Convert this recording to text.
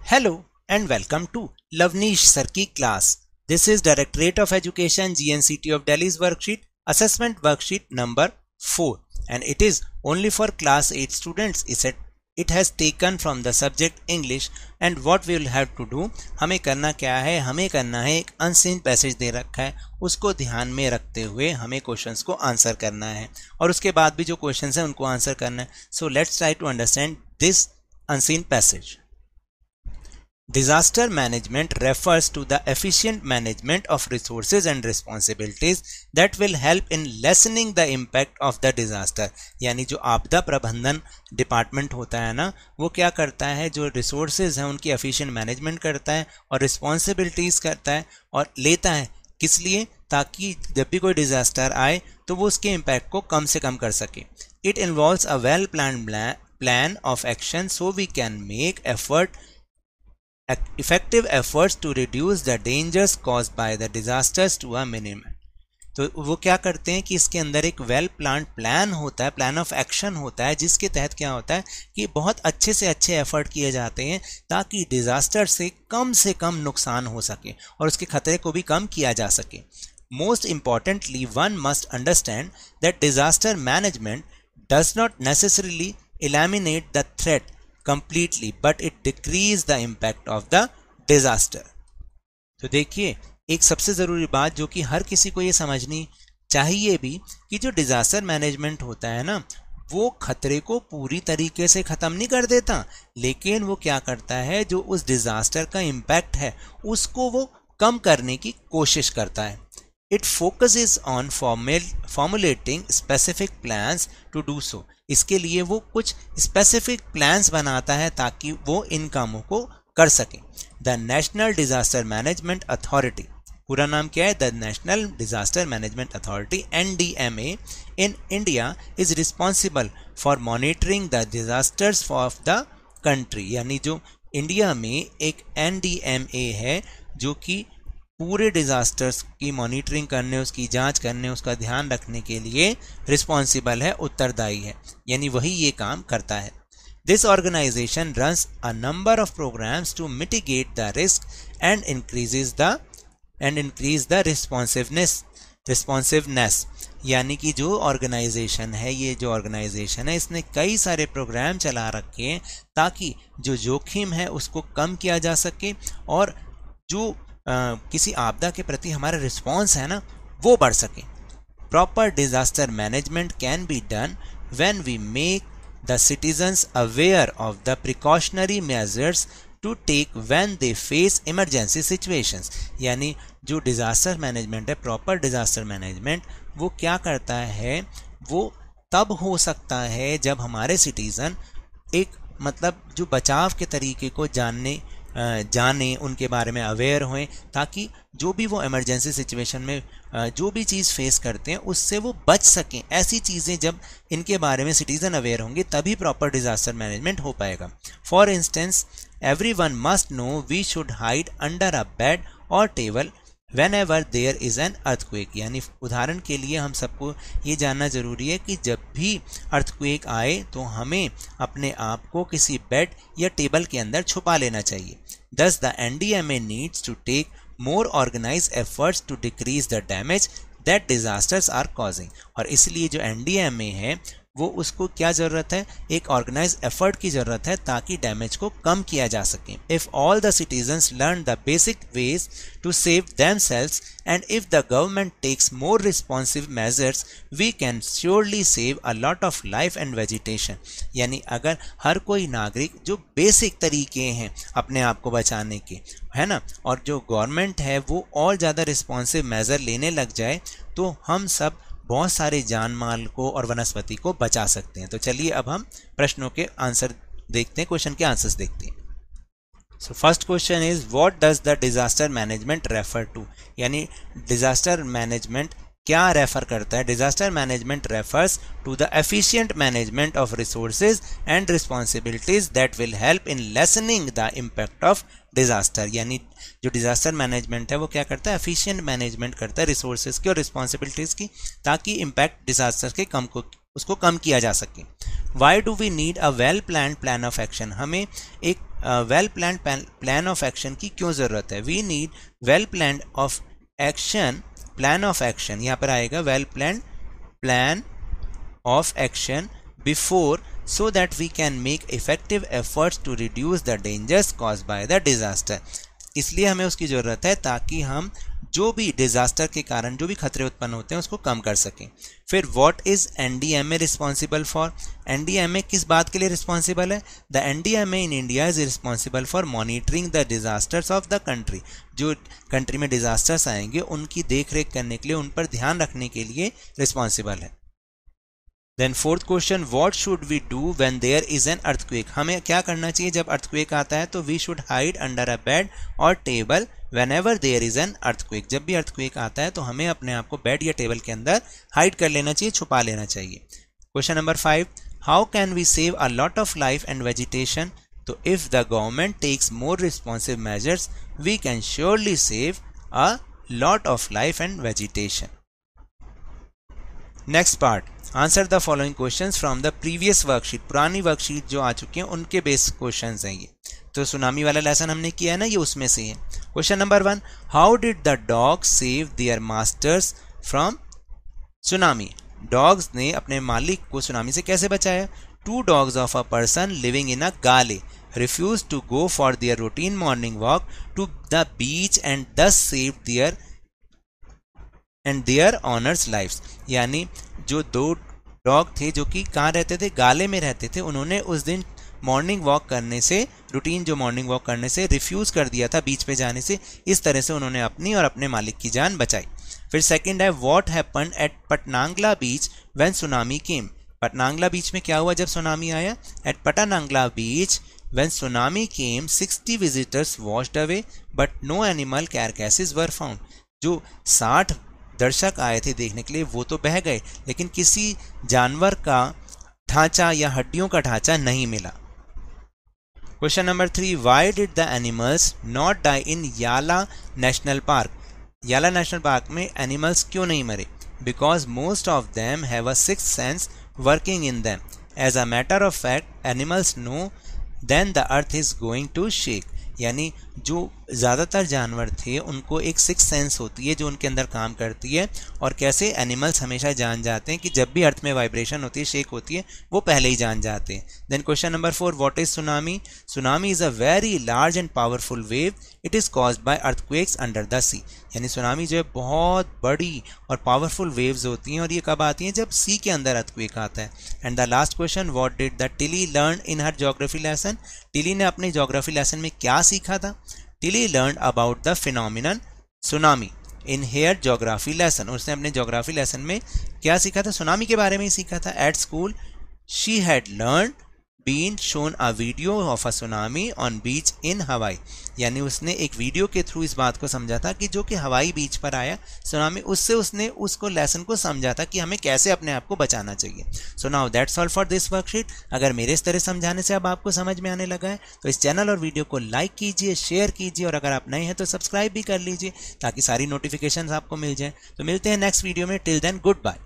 Hello and welcome to Lavneesh Sir की class. This is Directorate of Education GNCT of Delhi's worksheet, assessment worksheet number 4, and it is only for class 8 students. It has taken from the subject English, and what we will have to do, हमें करना क्या है, हमें करना है एक unseen passage दे रखा है, उसको ध्यान में रखते हुए हमें क्वेश्चंस को आंसर करना है और उसके बाद भी जो क्वेश्चंस हैं उनको आंसर करना है. So let's try to understand this unseen passage. Disaster management refers to the efficient management of resources and responsibilities that will help in lessening the impact of the disaster. यानी जो आपदा प्रबंधन department होता है ना, वो क्या करता है, जो रिसोर्सेज हैं उनकी एफिशिएंट मैनेजमेंट करता है और रिस्पॉन्सिबिलिटीज़ करता है और लेता है. किस लिए? ताकि जब भी कोई डिजास्टर आए तो वो उसके इम्पैक्ट को कम से कम कर सके. It involves a well plan of action so we can make effective efforts to reduce the dangers caused by the disasters to a minimum. तो वो क्या करते हैं कि इसके अंदर एक वेल प्लान्ड प्लान होता है, प्लान ऑफ एक्शन होता है, जिसके तहत क्या होता है कि बहुत अच्छे से अच्छे एफर्ट किए जाते हैं ताकि डिजास्टर से कम नुकसान हो सके और उसके खतरे को भी कम किया जा सके. Most importantly, one must understand that disaster management does not necessarily eliminate the threat completely, but it decrease the impact of the disaster. तो देखिए, एक सबसे ज़रूरी बात जो कि हर किसी को ये समझनी चाहिए भी कि जो डिजास्टर मैनेजमेंट होता है ना, वो खतरे को पूरी तरीके से ख़त्म नहीं कर देता, लेकिन वो क्या करता है, जो उस डिजास्टर का इम्पैक्ट है उसको वो कम करने की कोशिश करता है. It focuses on formulating specific plans to do so. इसके लिए वो कुछ स्पेसिफिक प्लान्स बनाता है ताकि वो इन कामों को कर सके. The national disaster management authority, पूरा नाम क्या है, the national disaster management authority NDMA in India is responsible for monitoring the disasters of the country. यानी जो इंडिया में एक NDMA है जो कि पूरे डिजास्टर्स की मॉनिटरिंग करने, उसकी जांच करने, उसका ध्यान रखने के लिए रिस्पॉन्सिबल है, उत्तरदायी है, यानी वही ये काम करता है. This organisation runs a number of programmes to mitigate the risk and increase the responsiveness. यानी कि जो ऑर्गेनाइजेशन है, ये जो ऑर्गेनाइजेशन है, इसने कई सारे प्रोग्राम चला रखे हैं ताकि जो जोखिम है उसको कम किया जा सके और जो किसी आपदा के प्रति हमारा रिस्पॉन्स है ना, वो बढ़ सके. Proper disaster management can be done when we make the citizens aware of the precautionary measures to take when they face emergency situations. यानी जो डिजास्टर मैनेजमेंट है, प्रॉपर डिजास्टर मैनेजमेंट, वो क्या करता है, वो तब हो सकता है जब हमारे सिटीजन एक जो बचाव के तरीके को जाने उनके बारे में अवेयर हों, ताकि जो भी वो इमरजेंसी सिचुएशन में जो भी चीज़ फेस करते हैं उससे वो बच सकें. ऐसी चीज़ें जब इनके बारे में सिटीज़न अवेयर होंगे तभी प्रॉपर डिजास्टर मैनेजमेंट हो पाएगा. For instance, everyone must know we should hide under a bed और table whenever there is an earthquake. यानी उदाहरण के लिए हम सबको ये जानना ज़रूरी है कि जब भी अर्थक्वेक आए तो हमें अपने आप को किसी बेड या टेबल के अंदर छुपा लेना चाहिए. Thus the NDMA needs to take more organized efforts to decrease the damage that disasters are causing. और इसलिए जो NDMA है वो उसको क्या ज़रूरत है, एक ऑर्गेनाइज एफर्ट की ज़रूरत है ताकि डैमेज को कम किया जा सके. If all the citizens learn the basic ways to save themselves and if the government takes more responsive measures we can surely save a lot of life and vegetation. यानी अगर हर कोई नागरिक जो बेसिक तरीके हैं अपने आप को बचाने के, है ना, और जो गवर्नमेंट है वो और ज़्यादा रिस्पॉन्सिव मेजर लेने लग जाए तो हम सब बहुत सारे जान माल को और वनस्पति को बचा सकते हैं. तो चलिए अब हम प्रश्नों के आंसर देखते हैं, क्वेश्चन के आंसर्स देखते हैं. So first question is what does the disaster management refer to. यानी डिजास्टर मैनेजमेंट क्या रेफर करता है. Disaster management refers to the efficient management of resources and responsibilities that will help in lessening the impact of disaster. यानी जो disaster management है वो क्या करता है, एफिशिएंट मैनेजमेंट करता है रिसोर्सेज की और रिस्पॉन्सिबिलिटीज की, ताकि इम्पैक्ट डिजास्टर के उसको कम किया जा सके. Why do we need a well plan of action. हमें एक well plan plan of action की क्यों ज़रूरत है? We need well plan of action, plan of action यहाँ पर आएगा well plan plan of action before, so that we can make effective efforts to reduce the dangers caused by the disaster. इसलिए हमें उसकी ज़रूरत है ताकि हम जो भी डिज़ास्टर के कारण जो भी खतरे उत्पन्न होते हैं उसको कम कर सकें। फिर what is NDMA responsible for? NDMA किस बात के लिए रिस्पॉन्सिबल है? The NDMA in India is responsible for monitoring the disasters of the country. जो कंट्री में डिज़ास्टर्स आएंगे उनकी देख रेख करने के लिए, उन पर ध्यान रखने के लिए रिस्पॉन्सिबल है। Then fourth question, what should we do when there is an earthquake? हमें क्या करना चाहिए जब अर्थक्वेक आता है? तो we should hide under a bed और table whenever there is an earthquake. जब भी अर्थक्वेक आता है तो हमें अपने आप को बेड या टेबल के अंदर हाइड कर लेना चाहिए, छुपा लेना चाहिए। Question number 5, how can we save a lot of life and vegetation? तो if the government takes more responsive measures we can surely save a lot of life and vegetation. Next part, answer the following questions from the previous worksheet. पुरानी worksheet जो आ चुकी हैं उनके based questions हैं ये। तो सुनामी वाला लेसन हमने किया है ना, ये उसमें से है। Question number 1, how did the dog save their masters from tsunami? Dogs ने अपने मालिक को सुनामी से कैसे बचाया? 2 dogs of a person living in a Galle refused to go for their routine morning walk to the beach and thus saved their owners lives। यानी जो 2 dog थे जो कि कहाँ रहते थे? गाले में रहते थे। उन्होंने उस दिन मॉर्निंग वॉक करने से, रूटीन जो मॉर्निंग वॉक करने से रिफ्यूज़ कर दिया था बीच पे जाने से। इस तरह से उन्होंने अपनी और अपने मालिक की जान बचाई। फिर सेकंड है, what happened at Patanangala beach when tsunami came? Patanangala beach में क्या हुआ जब सुनामी आया? At Patanangala beach when tsunami came 60 visitors washed away but no animal carcasses were found. जो 60 दर्शक आए थे देखने के लिए वो तो बह गए, लेकिन किसी जानवर का ढांचा या हड्डियों का ढांचा नहीं मिला। Question number 3, why did the animals not die in Yala national park? Yala national park में एनिमल्स क्यों नहीं मरे? Because most of them have a sixth sense working in them. As a matter of fact animals know then the earth is going to shake. यानी जो ज़्यादातर जानवर थे उनको एक सिक्स सेंस होती है जो उनके अंदर काम करती है, और कैसे एनिमल्स हमेशा जान जाते हैं कि जब भी अर्थ में वाइब्रेशन होती है, शेक होती है, वो पहले ही जान जाते हैं। Then question number 4, what is tsunami? Tsunami is a very large and powerful wave, it is caused by earthquakes under the sea. यानी सुनामी जो है बहुत बड़ी और पावरफुल वेव्स होती हैं, और ये कब आती हैं? जब सी के अंदर अर्थक्वेक आता है। And the last question, what did the Tilly learn in her geography lesson? Tilly ने अपने ज्योग्राफी लेसन में क्या सीखा था? Tilly learn about the phenomenon tsunami in her geography lesson. उसने अपने ज्योग्राफी लेसन में क्या सीखा था? सुनामी के बारे में ही सीखा था। At school she had learn been shown a video of a tsunami on beach in Hawaii. यानी उसने एक वीडियो के थ्रू इस बात को समझा था कि जो कि हवाई बीच पर आया सुनामी, उससे उसने उसको लेसन को समझा था कि हमें कैसे अपने आप को बचाना चाहिए। So now that's all for this worksheet. अगर मेरे इस तरह समझाने से अब आपको समझ में आने लगा है तो इस चैनल और वीडियो को लाइक कीजिए, शेयर कीजिए, और अगर आप नए हैं तो सब्सक्राइब भी कर लीजिए ताकि सारी नोटिफिकेशन आपको मिल जाए। तो मिलते हैं नेक्स्ट वीडियो में। Till then good bye.